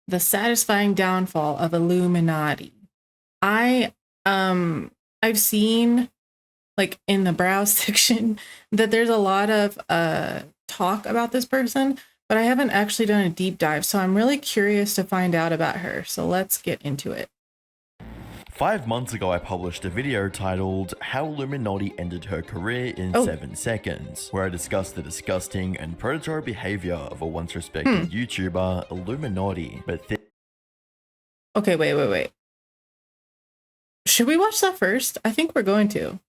The satisfying downfall of Illuminati. I I've seen like in the browse section that there's a lot of talk about this person, but I haven't actually done a deep dive, so I'm really curious to find out about her. So let's get into it. 5 months ago, I published a video titled How Illuminaughtii Ended Her Career in 7 Seconds, where I discussed the disgusting and predatory behavior of a once respected YouTuber, Illuminaughtii. But okay, wait. Should we watch that first? I think we're going to.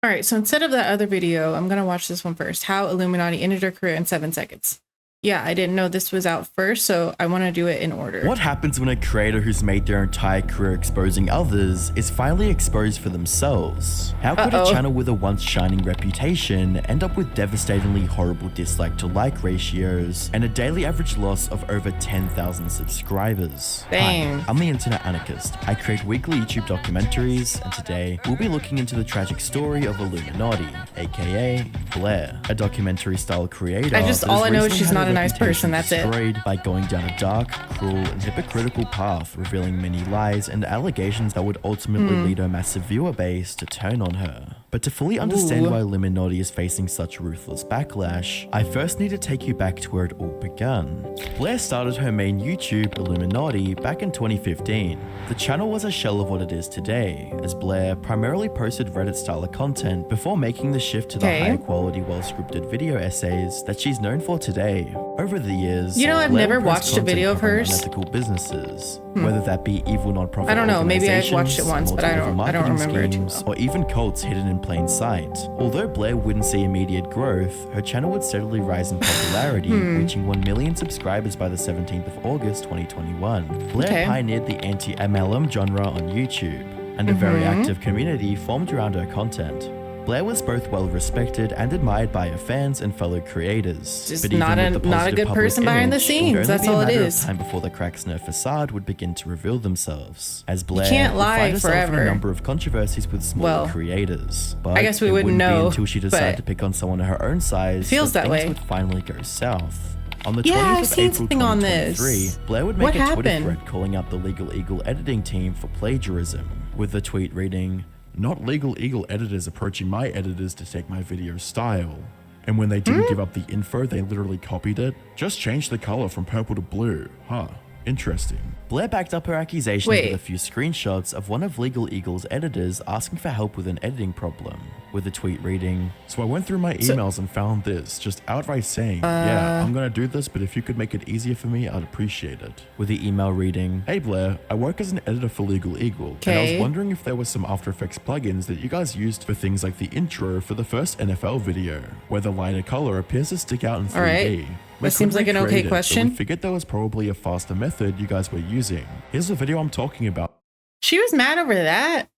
All right, so instead of that other video, I'm going to watch this one first. How Illuminaughtii Ended Her Career in 7 Seconds. Yeah, I didn't know this was out first, so I want to do it in order. What happens when a creator who's made their entire career exposing others is finally exposed for themselves? How could a channel with a once shining reputation end up with devastatingly horrible dislike to like ratios and a daily average loss of over 10,000 subscribers? Dang. Hi, I'm the Internet Anarchist. I create weekly YouTube documentaries, and today we'll be looking into the tragic story of Illuminaughtii, aka Blair, a documentary style creator. All I know is she's not a nice person, that's it. Destroyed by going down a dark, cruel, and hypocritical path, revealing many lies and allegations that would ultimately lead her massive viewer base to turn on her. But to fully understand why Illuminaughtii is facing such ruthless backlash, I first need to take you back to where it all began. Blair started her main YouTube, Illuminaughtii, back in 2015. The channel was a shell of what it is today, as Blair primarily posted Reddit-style content before making the shift to the higher quality, well-scripted video essays that she's known for today. Over the years, you know, I've never watched a video of hers. Unethical businesses, whether that be evil non-profit I don't know, maybe I've watched it once, but I don't remember it too well. Or even cults hidden in plain sight. Although Blair wouldn't see immediate growth, her channel would steadily rise in popularity, reaching 1 million subscribers by the 17th of August 2021. Blair pioneered the anti-MLM genre on YouTube, and a very active community formed around her content. Blair was both well respected and admired by her fans and fellow creators. Just not a good person behind the scenes. That's all it is. Time before the cracks in her facade would begin to reveal themselves, as Blair can't lie would find herself forever. in a number of controversies with smaller creators. But I guess we wouldn't know until she decided to pick on someone of her own size. Feels that way. Would finally go south. On the 20th I've of seen April something on 2023, this. Blair would make a Twitter thread calling out the Legal Eagle editing team for plagiarism, with the tweet reading, "Not Legal Eagle editors approaching my editors to take my video style. And when they didn't give up the info, they literally copied it. Just changed the color from purple to blue. Huh. Interesting." Blair backed up her accusations with a few screenshots of one of Legal Eagle's editors asking for help with an editing problem, with the tweet reading, "So I went through my emails and found this, just outright saying, yeah, I'm gonna do this, but if you could make it easier for me, I'd appreciate it." With the email reading, "Hey Blair, I work as an editor for Legal Eagle, and I was wondering if there were some After Effects plugins that you guys used for things like the intro for the first NFL video, where the lighter color appears to stick out in 3D. That seems like an okay question. We figured there was probably a faster method you guys were using. Here's the video I'm talking about." She was mad over that.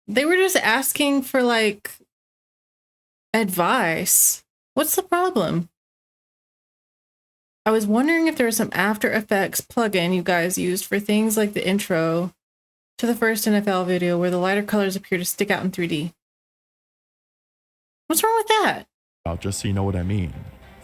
They were just asking for like advice. What's the problem? I was wondering if there was some After Effects plugin you guys used for things like the intro to the first NFL video where the lighter colors appear to stick out in 3D. What's wrong with that? Just so you know what I mean.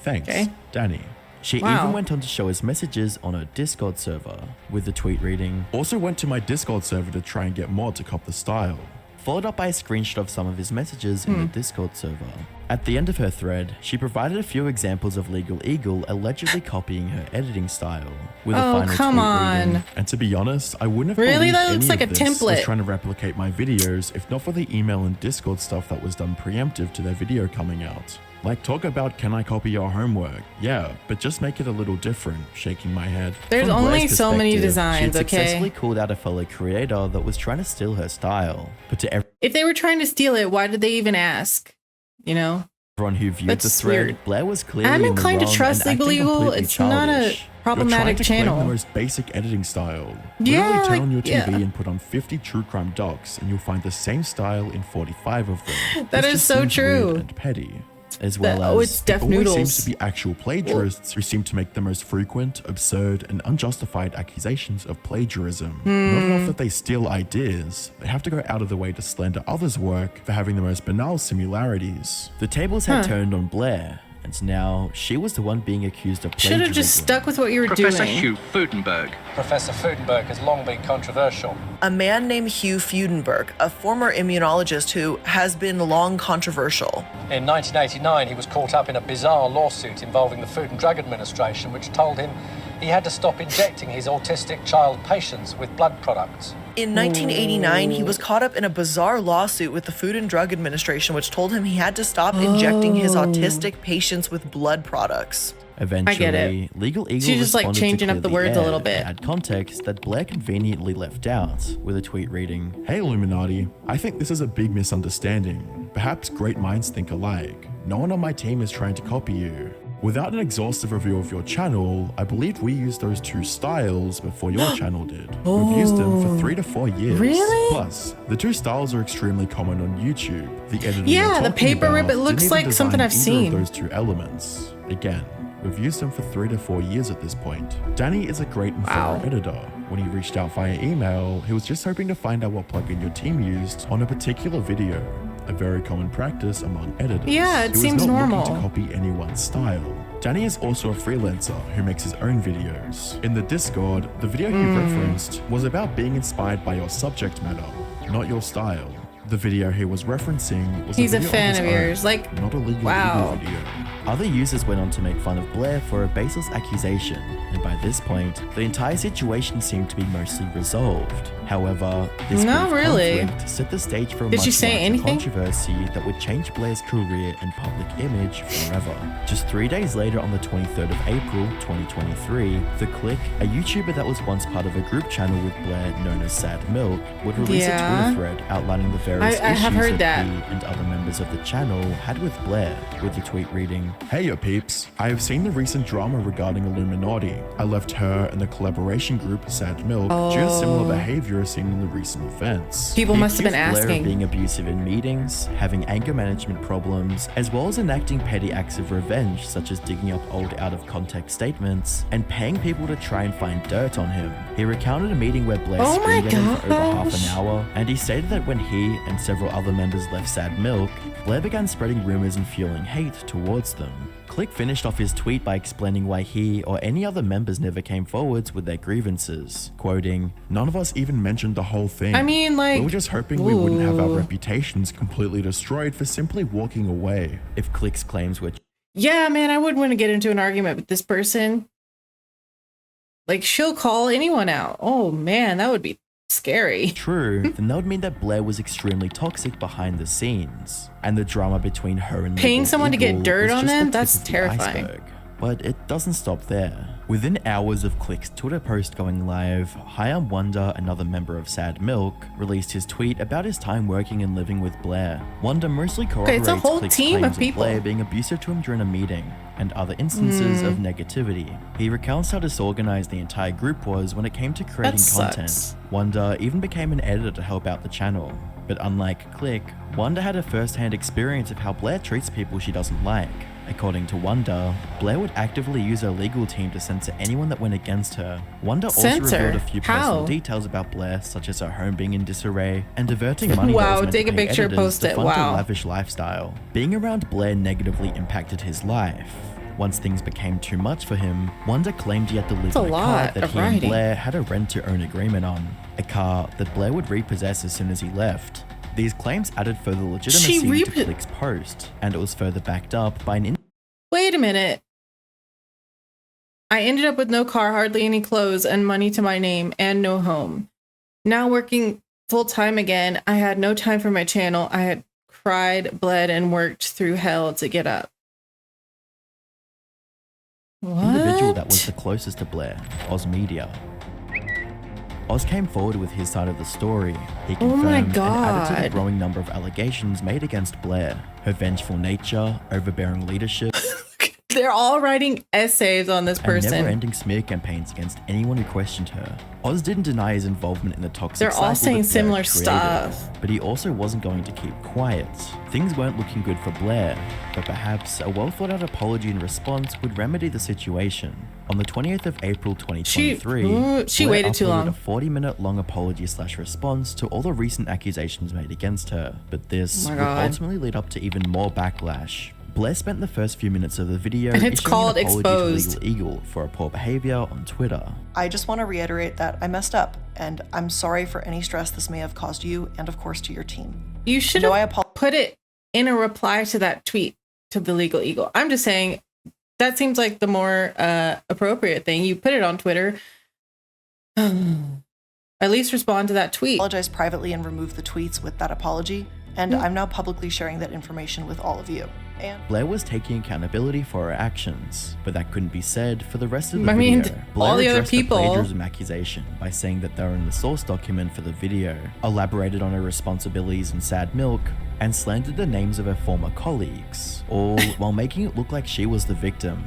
Thanks, Danny. She even went on to show us messages on her Discord server, with the tweet reading, "Also went to my Discord server to try and get mod to cop the style," followed up by a screenshot of some of his messages in the Discord server. At the end of her thread, she provided a few examples of Legal Eagle allegedly copying her editing style, with a final tweet reading, "And to be honest, I wouldn't have believed that looks any like of a this template. was trying to replicate my videos if not for the email and Discord stuff that was done preemptive to their video coming out. Like, talk about can I copy your homework? Yeah, but just make it a little different," shaking my head. There's only so many designs, she successfully called out a fellow creator that was trying to steal her style. But to if they were trying to steal it, why did they even ask? You know? Everyone who viewed the thread, Blair was clearly I'm inclined to trust Legal Eagle. It's not a problematic channel. The most basic editing style. Literally turn on your TV and put on 50 true crime docs, and you'll find the same style in 45 of them. That is so true. And petty. As well as it's Def it always Noodles. seems to be actual plagiarists who seem to make the most frequent, absurd, and unjustified accusations of plagiarism. Not enough that they steal ideas, they have to go out of the way to slander others' work for having the most banal similarities. The tables had turned on Blair, and now she was the one being accused of Should plagiarism. have just stuck with what you were Professor doing. Hugh Fudenberg. Professor Fudenberg has long been controversial. A man named Hugh Fudenberg, a former immunologist who has been long controversial. In 1989, he was caught up in a bizarre lawsuit involving the Food and Drug Administration, which told him he had to stop injecting his autistic child patients with blood products. In 1989, he was caught up in a bizarre lawsuit with the Food and Drug Administration, which told him he had to stop injecting his autistic patients with blood products. Eventually, I get it. Legal Eagle She's just like responded changing to up the clear words a little air bit. and add context that Blair conveniently left out, with a tweet reading, "Hey Illuminati, I think this is a big misunderstanding. Perhaps great minds think alike. No one on my team is trying to copy you. Without an exhaustive review of your channel, I believe we used those two styles before your channel did. We've used them for 3 to 4 years. Really? Plus, the two styles are extremely common on YouTube. The editor Yeah, you're the talking paper rip, about it looks didn't like even something design I've either seen. of those two elements. Again, we've used them for 3 to 4 years at this point. Danny is a great and thorough editor. When he reached out via email, he was just hoping to find out what plugin your team used on a particular video. A very common practice among editors. Yeah, it He was seems not normal. looking to copy anyone's style. Danny is also a freelancer who makes his own videos. In the Discord, the video he referenced was about being inspired by your subject matter, not your style. The video he was referencing was He's a video fan his of own, yours, like, not a legal wow. video. Other users went on to make fun of Blair for a baseless accusation, and by this point, the entire situation seemed to be mostly resolved. However, this Not brief really. conflict set the stage for a Did much she say larger anything? controversy that would change Blair's career and public image forever. Just 3 days later, on the 23rd of April, 2023, The Click, a YouTuber that was once part of a group channel with Blair known as Sad Milk, would release Yeah. a Twitter thread outlining the various I have issues heard that that. he and other members of the channel had with Blair, with the tweet reading, "Hey yo peeps, I have seen the recent drama regarding Illuminaughtii. I left her and the collaboration group Sad Milk due to similar behavior seen in the recent events. People He must have been accused Blair asking. of being abusive in meetings, having anger management problems, as well as enacting petty acts of revenge such as digging up old out of context statements and paying people to try and find dirt on him. He recounted a meeting where Blair Oh my screamed at him for over half gosh. an hour, and he stated that when he and several other members left Sad Milk, Blair began spreading rumors and fueling hate towards them. Click finished off his tweet by explaining why he or any other members never came forwards with their grievances, quoting, "None of us even mentioned the whole thing. I mean, like, we were just hoping we wouldn't have our ooh. reputations completely destroyed for simply walking away." If Click's claims were Yeah, man, I wouldn't want to get into an argument with this person. Like, she'll call anyone out. Oh, man, that would be scary. true, then that would mean that Blair was extremely toxic behind the scenes, and the drama between her and Paying Legal someone to get Eagle dirt was on just them? the tip That's of the terrifying. iceberg. But it doesn't stop there. Within hours of Click's Twitter post going live, Hyam Wonder, another member of Sad Milk, released his tweet about his time working and living with Blair. Wonder mostly corroborates it's a whole Click's team of claims people. Blair being abusive to him during a meeting, and other instances of negativity. He recounts how disorganized the entire group was when it came to creating That content. sucks. Wonder even became an editor to help out the channel. But unlike Click, Wonder had a first-hand experience of how Blair treats people she doesn't like. According to Wonder, Blair would actively use her legal team to censor anyone that went against her. Wonder also Censor? revealed a few How? personal details about Blair, such as her home being in disarray and diverting money that Wow, was meant take to a pay picture, editors post to it, fund wow. a lavish lifestyle. Being around Blair negatively impacted his life. Once things became too much for him, Wonder claimed he had to live That's a in a car lot that of he and writing. Blair had a rent-to-own agreement on, a car that Blair would repossess as soon as he left. These claims added further legitimacy to Click's post, and it was further backed up by an Wait a minute. I ended up with no car, hardly any clothes, and money to my name, and no home. Now working full time again, I had no time for my channel. I had cried, bled, and worked through hell to get up. individual that was What? the closest to Blair, Oz Media. Oz came forward with his side of the story. He Oh my confirmed and added to the God. growing number of allegations made against Blair. Her vengeful nature, overbearing leadership, They're all writing essays on this and person. never-ending smear campaigns against anyone who questioned her. Oz didn't deny his involvement in the toxic They're all cycle saying that Blair similar created, stuff. but he also wasn't going to keep quiet. Things weren't looking good for Blair, but perhaps a well-thought-out apology and response would remedy the situation. On the 20th of April 2023, she Blair waited too uploaded long. a 40-minute long apology/response to all the recent accusations made against her, but this Oh my would God. ultimately lead up to even more backlash. Blair spent the first few minutes of the video And it's issuing called an apology Exposed. to Legal Eagle for her poor behavior on Twitter. I just want to reiterate that I messed up, and I'm sorry for any stress this may have caused you and, of course, to your team. You should No, I have put it in a reply to that tweet to the Legal Eagle. I'm just saying that seems like the more appropriate thing. You put it on Twitter. At least respond to that tweet. Apologize privately and remove the tweets with that apology, and I'm now publicly sharing that information with all of you. And Blair was taking accountability for her actions, but that couldn't be said for the rest of the I video. mean, Blair all the other addressed people- plagiarism accusation by saying that they were in the source document for the video, elaborated on her responsibilities in Sad Milk, and slandered the names of her former colleagues, all while making it look like she was the victim.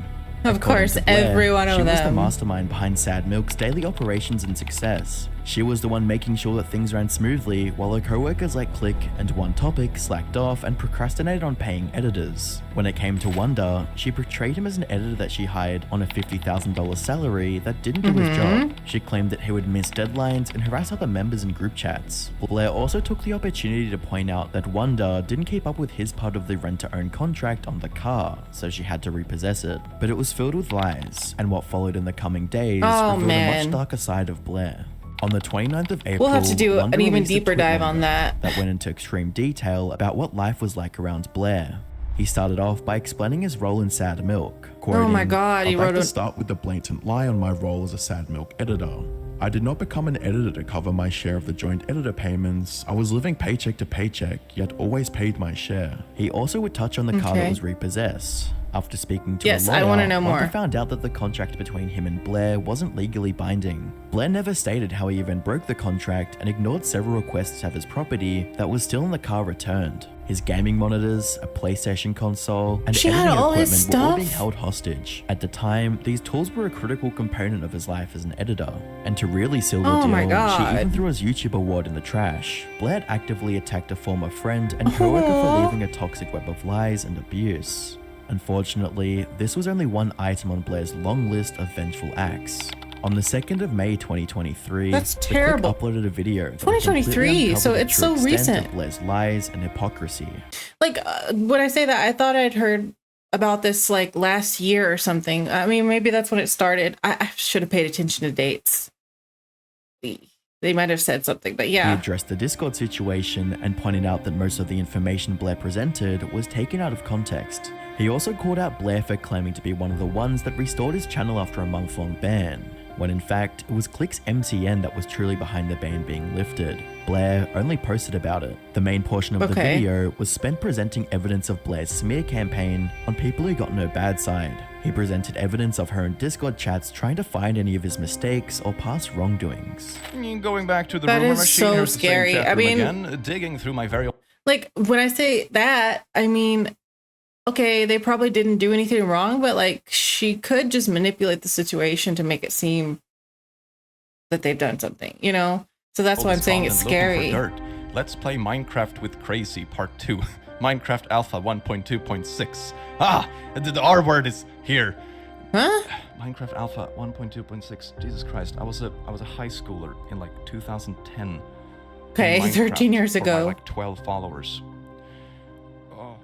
Of According course, to Blair, every one of she was the them. mastermind behind Sad Milk's daily operations and success. She was the one making sure that things ran smoothly, while her co-workers like Click and One Topic slacked off and procrastinated on paying editors. When it came to Wonder, she portrayed him as an editor that she hired on a $50,000 salary that didn't do his job. She claimed that he would miss deadlines and harass other members in group chats. Blair also took the opportunity to point out that Wonder didn't keep up with his part of the rent-to-own contract on the car, so she had to repossess it. But it was filled with lies, and what followed in the coming days revealed a man. much darker side of Blair. On the 29th of April, We'll have to do Wonder an even released a deeper tweet dive liner on that. that went into extreme detail about what life was like around Blair. He started off by explaining his role in Sad Milk, quoting, Oh my God, he "I'd like wrote to a- start with the blatant lie on my role as a Sad Milk editor. I did not become an editor to cover my share of the joint editor payments. I was living paycheck to paycheck, yet always paid my share." He also would touch on the car that Okay. was repossessed. After speaking to Yes, a lawyer, I wanna know Wonder more. found out that the contract between him and Blair wasn't legally binding. Blair never stated how he even broke the contract and ignored several requests to have his property that was still in the car returned. His gaming monitors, a PlayStation console, and She had editing all his equipment were all stuff? being held hostage. At the time, these tools were a critical component of his life as an editor. And to really seal the Oh deal, my she God. even threw his YouTube award in the trash. Blair had actively attacked a former friend and coworker for leaving a toxic web of lies and abuse. Unfortunately, this was only one item on Blair's long list of vengeful acts. On the 2nd of May 2023, That's The Click terrible. uploaded a video that 2023, completely so uncovered the it's true so extent recent. of Blair's lies and hypocrisy. Like, when I say that, I thought I'd heard about this like last year or something. I mean, maybe that's when it started. I should have paid attention to dates. They might have said something, but He yeah. addressed the Discord situation and pointed out that most of the information Blair presented was taken out of context. He also called out Blair for claiming to be one of the ones that restored his channel after a month-long ban, when in fact it was Click's MCN that was truly behind the ban being lifted. Blair only posted about it. The main portion of the Okay. video was spent presenting evidence of Blair's smear campaign on people who got no bad side. He presented evidence of her in Discord chats trying to find any of his mistakes or past wrongdoings. Going back to the That rumor is machine, so here's the same scary. chat I room mean- again, digging through my very Like, when I say that, I mean, okay, they probably didn't do anything wrong, but like, she could just manipulate the situation to make it seem that they've done something, you know? So that's why I'm saying it's scary. Dirt. Let's play Minecraft with Crazy Part 2. Minecraft Alpha 1.2.6. The R word is here. Huh? Minecraft Alpha 1.2.6. Jesus Christ, I was a high schooler in like 2010. Okay, in Minecraft 13 years for my, ago. like 12 followers. Oh.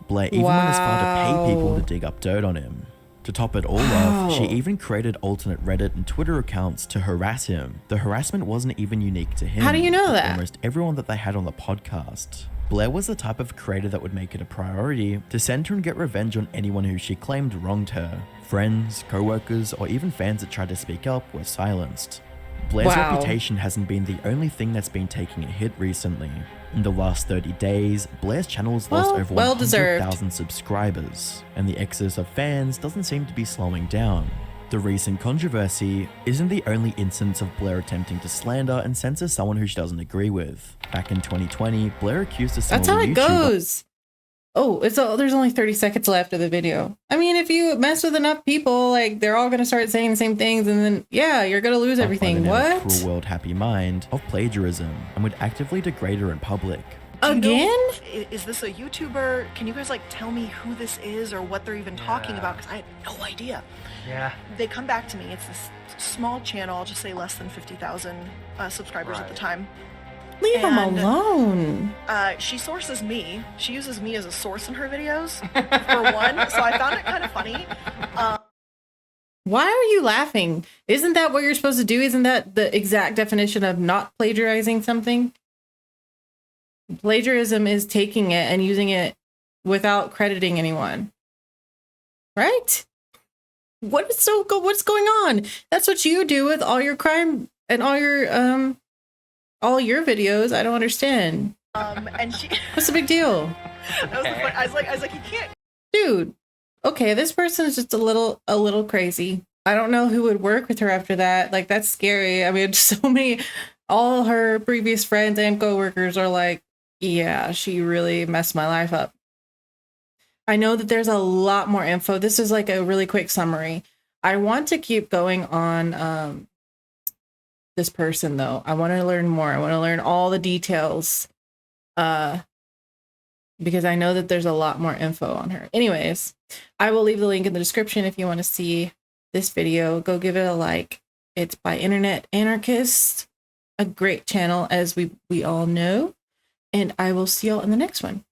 Blair even went as far to pay people Wow. to dig up dirt on him. To top it all Wow. off, she even created alternate Reddit and Twitter accounts to harass him. The harassment wasn't even unique to him. How do you know but that? Almost everyone that they had on the podcast. Blair was the type of creator that would make it a priority to send her and get revenge on anyone who she claimed wronged her. Friends, co-workers, or even fans that tried to speak up were silenced. Blair's Wow. reputation hasn't been the only thing that's been taking a hit recently. In the last 30 days, Blair's channel's lost over well deserved. 100,000 subscribers, and the exodus of fans doesn't seem to be slowing down. The recent controversy isn't the only instance of Blair attempting to slander and censor someone who she doesn't agree with. Back in 2020, Blair accused a That's how similar it YouTuber goes. Oh, there's only 30 seconds left of the video. I mean, if you mess with enough people, like, they're all going to start saying the same things, and then, yeah, you're going to lose by everything. the name of What? Cruel World Happy Mind of plagiarism and would actively degrade her in public. Do you know- Again? Is this a YouTuber? Can you guys like tell me who this is or what they're even talking about? Because I had no idea. Yeah. They come back to me. It's this small channel. I'll just say less than 50,000 subscribers at the Right. time. Leave him And, alone. She sources me. She uses me as a source in her videos, for one. So I found it kind of funny. Why are you laughing? Isn't that what you're supposed to do? Isn't that the exact definition of not plagiarizing something? Plagiarism is taking it and using it without crediting anyone. Right? What's going on? That's what you do with all your crime and all your videos. I don't understand. And she What's the big deal? that was the point. I was like, you can't. Dude. Okay, this person is just a little crazy. I don't know who would work with her after that. Like, that's scary. I mean, all her previous friends and coworkers are like, yeah, she really messed my life up. I know that there's a lot more info. This is like a really quick summary. I want to keep going on this person, though. I want to learn more. I want to learn all the details because I know that there's a lot more info on her. Anyways, I will leave the link in the description if you want to see this video. Go give it a like. It's by Internet Anarchist, a great channel, as we all know. And I will see y'all in the next one.